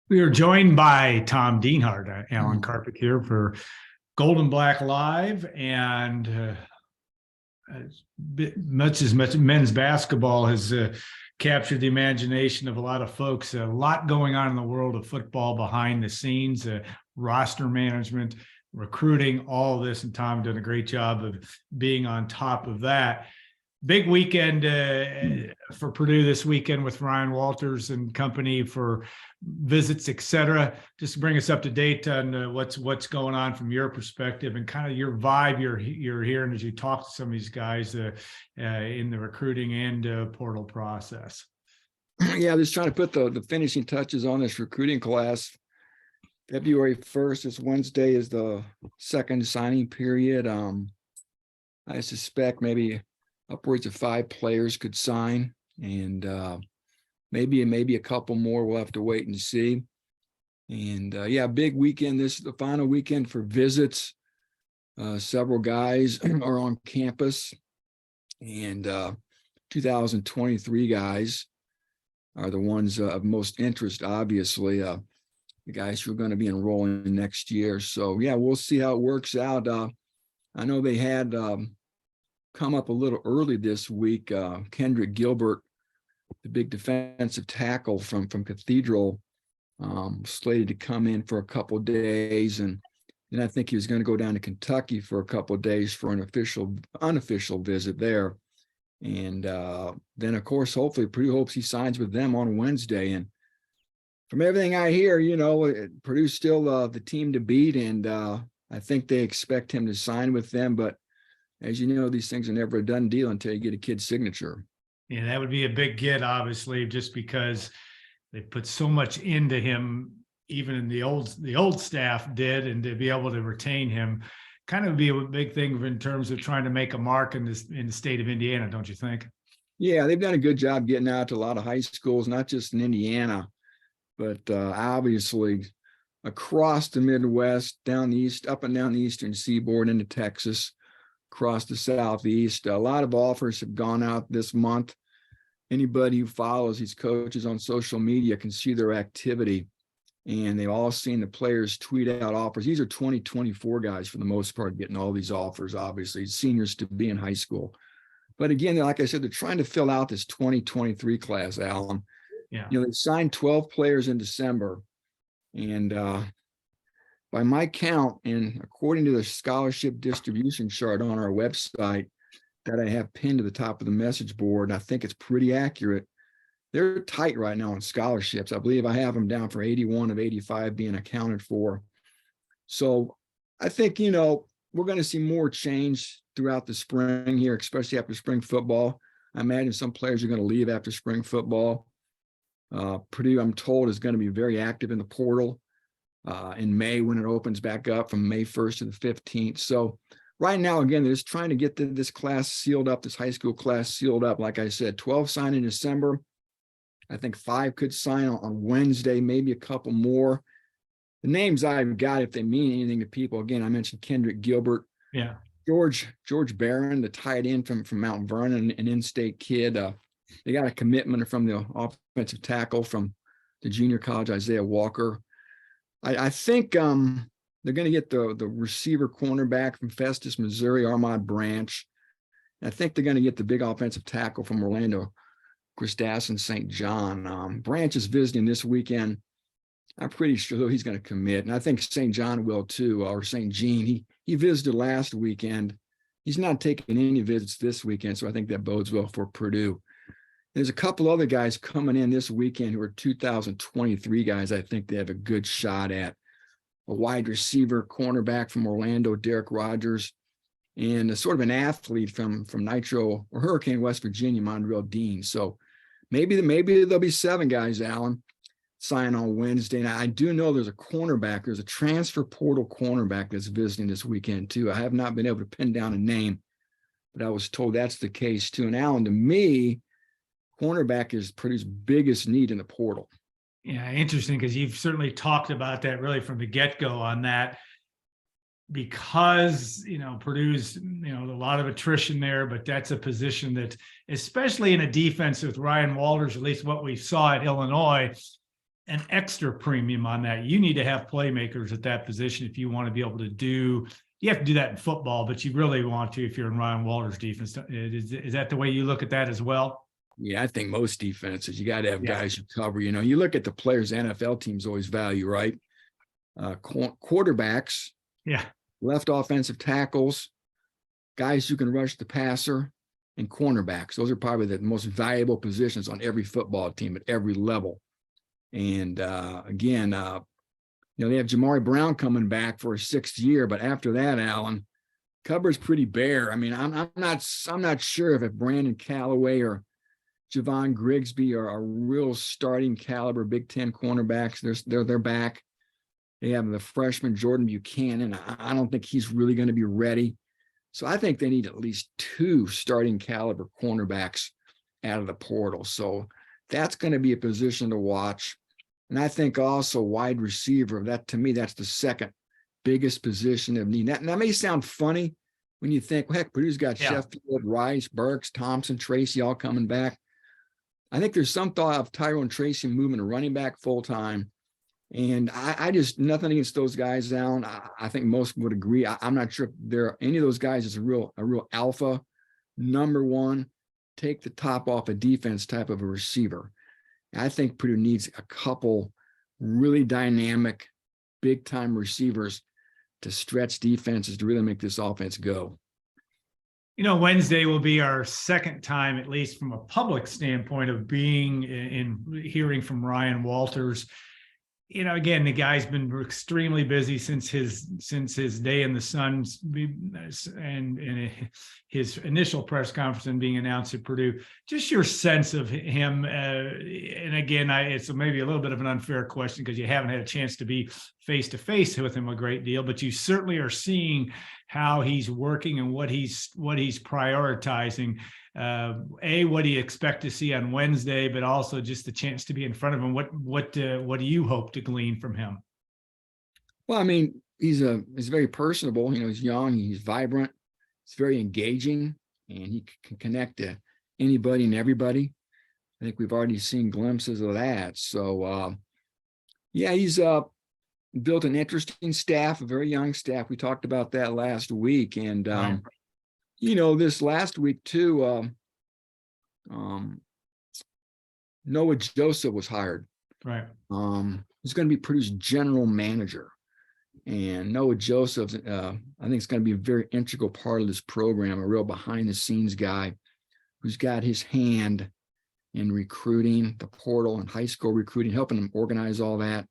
We are joined by Tom Dienhart, Alan Mhm. Karpik here for Golden Black Live, and much as men's basketball has captured the imagination of a lot of folks. A lot going on in the world of football behind the scenes, roster management, recruiting, all this, and Tom done a great job of being on top of that. Big weekend for Purdue this weekend with Ryan Walters and company for visits, et cetera. Just bring us up to date on what's going on from your perspective and kind of your vibe you're hearing as you talk to some of these guys in the recruiting and portal process. Yeah, just trying to put the finishing touches on this recruiting class. February 1st, this Wednesday, is the second signing period. I suspect maybe upwards of 5 players could sign, and maybe a couple more. We'll have to wait and see. And yeah, big weekend. This is the final weekend for visits. Several guys are on campus, and 2023 guys are the ones of most interest, obviously, the guys who are going to be enrolling next year. So yeah, we'll see how it works out. I know they had come up a little early this week. Kendrick Gilbert, the big defensive tackle from Cathedral, slated to come in for a couple of days, and then I think he was going to go down to Kentucky for a couple of days for an unofficial visit there. And then, of course, hopefully Purdue hopes he signs with them on Wednesday. And from everything I hear, Purdue's still the team to beat, and I think they expect him to sign with them. But as you know, these things are never a done deal until you get a kid's signature. Yeah, that would be a big get, obviously, just because they put so much into him, even in the old staff did, and to be able to retain him kind of be a big thing in terms of trying to make a mark in the state of Indiana, don't you think? Yeah, they've done a good job getting out to a lot of high schools, not just in Indiana, but obviously across the Midwest, down the east, up and down the eastern seaboard into Texas, across the Southeast. A lot of offers have gone out this month. Anybody who follows these coaches on social media can see their activity, and they've all seen the players tweet out offers. These are 2024 guys for the most part getting all these offers, obviously, seniors to be in high school. But again, like I said, they're trying to fill out this 2023 class, Alan. Yeah. They signed 12 players in December, and by my count, and according to the scholarship distribution chart on our website that I have pinned to the top of the message board, and I think it's pretty accurate, they're tight right now on scholarships. I believe I have them down for 81 of 85 being accounted for. So I think, we're going to see more change throughout the spring here, especially after spring football. I imagine some players are going to leave after spring football. Purdue, I'm told, is going to be very active in the portal in May when it opens back up from May 1st to the 15th. So right now, again, they're just trying to get this class sealed up, this high school class sealed up. Like I said, 12 signed in December. I think 5 could sign on Wednesday, maybe a couple more. The names I've got, if they mean anything to people, again, I mentioned Kendrick Gilbert. Yeah. George Barron, the tight end from Mount Vernon, an in-state kid. They got a commitment from the offensive tackle from the junior college, Isaiah Walker. I think they're going to get the receiver cornerback from Festus, Missouri, Armand Branch. I think they're going to get the big offensive tackle from Orlando, Christassen St. John. Branch is visiting this weekend. I'm pretty sure he's going to commit, and I think St. John will too, or St. Jean. He visited last weekend. He's not taking any visits this weekend, so I think that bodes well for Purdue. There's a couple other guys coming in this weekend who are 2023 guys I think they have a good shot at. A wide receiver, cornerback from Orlando, Derek Rogers, and a sort of an athlete from Nitro or Hurricane, West Virginia, Mondrell Dean. So maybe there'll be 7 guys, Alan, sign on Wednesday. And I do know there's a cornerback. There's a transfer portal cornerback that's visiting this weekend too. I have not been able to pin down a name, but I was told that's the case too. And Alan, to me, cornerback is Purdue's biggest need in the portal. Yeah, interesting, because you've certainly talked about that really from the get-go on that, because Purdue's a lot of attrition there, but that's a position that, especially in a defense with Ryan Walters, at least what we saw at Illinois, an extra premium on that. You need to have playmakers at that position if you want to be able to do. You have to do that in football, but you really want to if you're in Ryan Walters' defense. Is that the way you look at that as well? Yeah, I think most defenses, you got to have Yeah. guys who cover. You know, you look at the players NFL teams always value, right? Quarterbacks, Yeah. left offensive tackles, guys who can rush the passer, and cornerbacks. Those are probably the most valuable positions on every football team at every level. And again, you know, they have Jamari Brown coming back for a 6th year, but after that, Alan, cupboard's pretty bare. I mean, I'm not sure if Brandon Callaway or Javon Grigsby are real starting caliber Big Ten cornerbacks. They're back. They have the freshman Jordan Buchanan. I don't think he's really going to be ready. So I think they need at least 2 starting caliber cornerbacks out of the portal. So that's going to be a position to watch. And I think also wide receiver, that to me, that's the second biggest position of need. That may sound funny when you think, well, heck, Purdue's got Sheffield, Rice, Burks, Thompson, Tracy all coming back. I think there's some thought of Tyrone Tracy moving to running back full time. And I just, nothing against those guys, Alan. I think most would agree. I'm not sure if there are any of those guys is a real alpha, number one, take the top off a defense type of a receiver. I think Purdue needs a couple really dynamic, big time receivers to stretch defenses to really make this offense go. You know, Wednesday will be our second time, at least from a public standpoint, of being in hearing from Ryan Walters. You know, again, the guy's been extremely busy since his day in the sun, and his initial press conference and being announced at Purdue. Just your sense of him, and again, it's maybe a little bit of an unfair question because you haven't had a chance to be face to face with him a great deal, but you certainly are seeing how he's working and what he's prioritizing. What do you expect to see on Wednesday, but also just the chance to be in front of him? What do you hope to glean from him? Well, I mean, he's very personable. You know, he's young, he's vibrant, he's very engaging, and he can connect to anybody and everybody. I think we've already seen glimpses of that. So, yeah, he's built an interesting staff, a very young staff. We talked about that last week, and Right. you know, this last week too, Noah Joseph was hired. Right. He's going to be Purdue's general manager. And Noah Joseph, I think it's going to be a very integral part of this program, a real behind the scenes guy who's got his hand in recruiting, the portal and high school recruiting, helping them organize all that.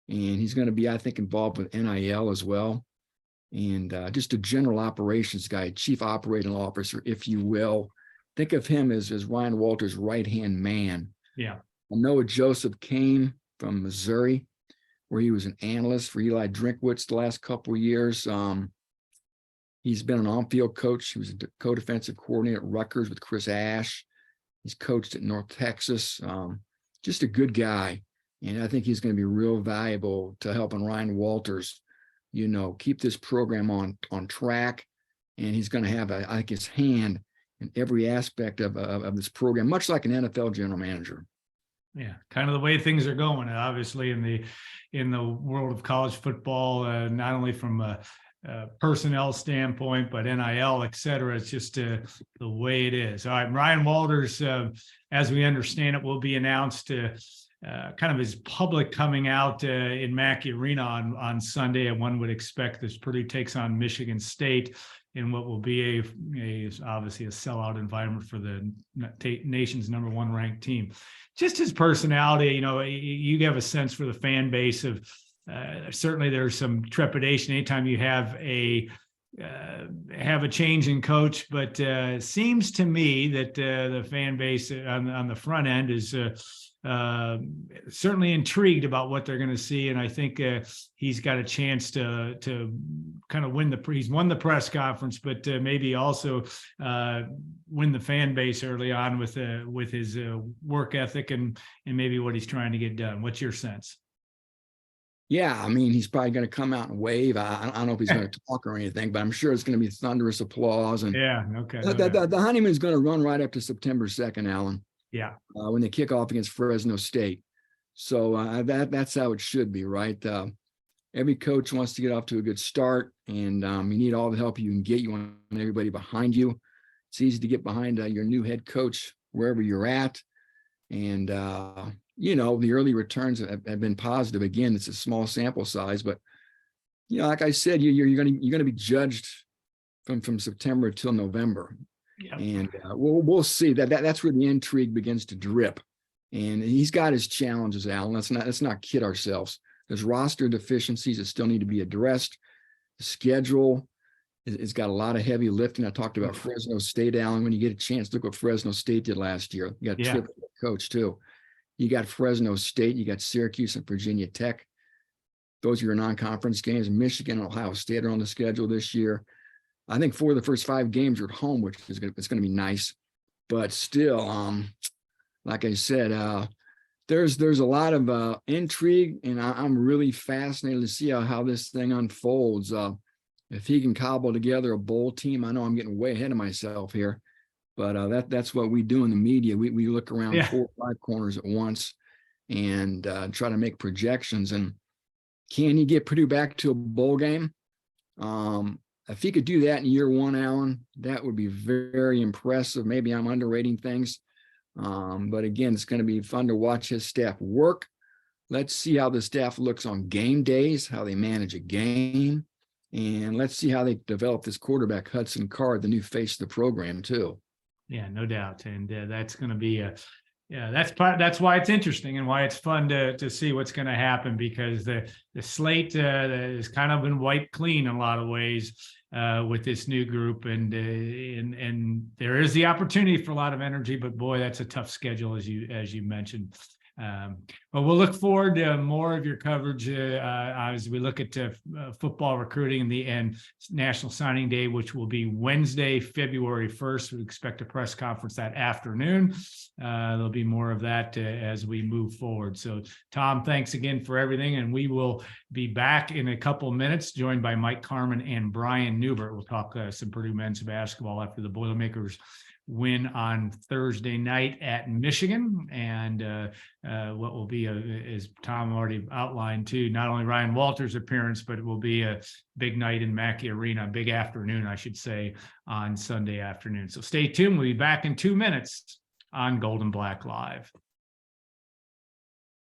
And he's going to be, I think, involved with NIL as well. And just a general operations guy, chief operating officer, if you will. Think of him as Ryan Walters' right-hand man. Yeah. Noah Joseph came from Missouri, where he was an analyst for Eli Drinkwitz the last couple of years. He's been an on-field coach. He was a co-defensive coordinator at Rutgers with Chris Ash. He's coached at North Texas. Just a good guy. And I think he's going to be real valuable to helping Ryan Walters, you know, keep this program on track. And he's going to have, I think, his hand in every aspect of this program, much like an NFL general manager. Yeah, kind of the way things are going, obviously, in the world of college football, not only from a personnel standpoint, but NIL, et cetera. It's just the way it is. All right, Ryan Walters, as we understand it, will be announced kind of his public coming out in Mackey Arena on Sunday, and one would expect as Purdue takes on Michigan State in what will be obviously a sellout environment for the nation's number 1 ranked team. Just his personality, you know, you have a sense for the fan base of certainly there's some trepidation anytime you have a change in coach, but seems to me that the fan base on the front end is certainly intrigued about what they're going to see, and I think he's got a chance to kind of he's won the press conference, but maybe also win the fan base early on with his work ethic and maybe what he's trying to get done. What's your sense? Yeah, I mean, he's probably going to come out and wave. I don't know if he's going to talk or anything, but I'm sure it's going to be thunderous applause. And yeah, okay. The honeymoon is going to run right up to September 2nd, Alan. Yeah. When they kick off against Fresno State. So that's how it should be, right? Every coach wants to get off to a good start, and you need all the help you can get. You want everybody behind you. It's easy to get behind your new head coach wherever you're at. And, the early returns have been positive. Again, it's a small sample size, but, like I said, you're going to be judged from September till November. Yeah. And we'll see that's where the intrigue begins to drip. And he's got his challenges, Alan. Let's not kid ourselves. There's roster deficiencies that still need to be addressed. The schedule it's got a lot of heavy lifting. I talked about Fresno State, Alan. When you get a chance, look what Fresno State did last year. You got a triple coach too. You got Fresno State, you got Syracuse and Virginia Tech. Those are your non-conference games. Michigan and Ohio State are on the schedule this year. I think 4 of the first 5 games are at home, which is it's going to be nice. But still, like I said, there's a lot of intrigue, and I'm really fascinated to see how this thing unfolds. If he can cobble together a bowl team, I know I'm getting way ahead of myself here, but that's what we do in the media. We look around 4 or 5 corners at once and try to make projections. And can he get Purdue back to a bowl game? If he could do that in year 1, Alan, that would be very impressive. Maybe I'm underrating things. But again, it's going to be fun to watch his staff work. Let's see how the staff looks on game days, how they manage a game. And let's see how they develop this quarterback, Hudson Card, the new face of the program too. Yeah, no doubt. And that's going to be that's why it's interesting and why it's fun to see what's going to happen, because the slate has kind of been wiped clean in a lot of ways with this new group, and there is the opportunity for a lot of energy, but boy, that's a tough schedule as you mentioned. But we'll look forward to more of your coverage as we look at football recruiting and National Signing Day, which will be Wednesday, February 1st. We expect a press conference that afternoon. There'll be more of that as we move forward. So, Tom, thanks again for everything, and we will be back in a couple minutes, joined by Mike Carmen and Brian Newbert. We'll talk some Purdue men's basketball after the Boilermakers win on Thursday night at Michigan, and what will be, as Tom already outlined too, not only Ryan Walters' appearance, but it will be a big night in Mackey Arena, big afternoon, I should say, on Sunday afternoon. So stay tuned. We'll be back in 2 minutes on Golden Black Live.